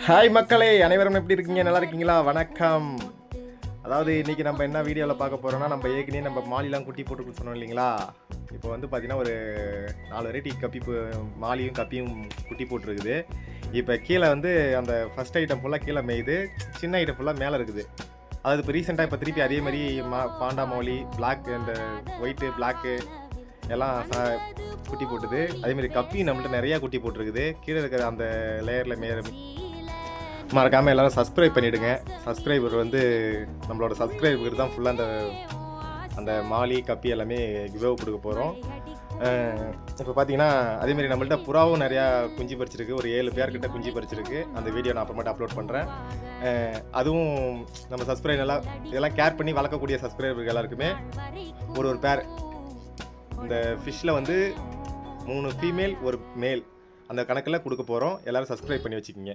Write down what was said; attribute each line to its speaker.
Speaker 1: Hi மக்களே, அனைவரும் எப்படி இருக்கீங்க? நல்லா இருக்கீங்களா? வணக்கம். அதாவது இன்றைக்கி நம்ம என்ன வீடியோவில் பார்க்க போகிறோம்னா, நம்ம ஏற்கனவே நம்ம மாலிலாம் குட்டி போட்டு சொன்னோம் இல்லைங்களா? இப்போ வந்து பார்த்திங்கன்னா ஒரு 4 வெரைட்டி கப்பி மாலியும் கப்பியும் குட்டி போட்டிருக்குது. இப்போ கீழே வந்து அந்த ஃபஸ்ட் ஐட்டம் ஃபுல்லாக கீழே மேயுது, சின்ன ஐட்டம் ஃபுல்லாக மேலே இருக்குது. அதாவது இப்போ ரீசெண்டாக இப்போ திருப்பி அதே மாதிரி பாண்டா மௌலி பிளாக், இந்த ஒயிட்டு பிளாக்கு எல்லாம் குட்டி போட்டுது. அதேமாதிரி கப்பி நம்மள்ட்ட நிறையா குட்டி போட்டிருக்குது. கீழே இருக்கிற அந்த லேயரில் மறக்காமல் எல்லோரும் சப்ஸ்கிரைப் பண்ணிவிடுங்க. சப்ஸ்கிரைபர் வந்து நம்மளோட சப்ஸ்கிரைபருக்கு தான் ஃபுல்லாக அந்த மாலி கப்பி எல்லாமே கிவ்அவே கொடுக்க போகிறோம். இப்போ பார்த்தீங்கன்னா அதேமாதிரி நம்மள்ட்ட புறாவும் நிறையா குஞ்சு பறிச்சிருக்கு. ஒரு 7 பேர்கிட்ட குஞ்சு பறிச்சிருக்கு. அந்த வீடியோ நான் அப்புறமேட்டு அப்லோட் பண்ணுறேன். அதுவும் நம்ம சப்ஸ்கிரைப் இதெல்லாம் கேர் பண்ணி வளர்க்கக்கூடிய சப்ஸ்கிரைபருக்கு எல்லாருக்குமே ஒரு பேர் இந்த ஃபிஷ்ஷில் வந்து 3 ஃபீமேல் 1 மேல் அந்த கணக்கில் கொடுக்க போகிறோம். எல்லோரும் சப்ஸ்கிரைப் பண்ணி வச்சுக்கிங்க.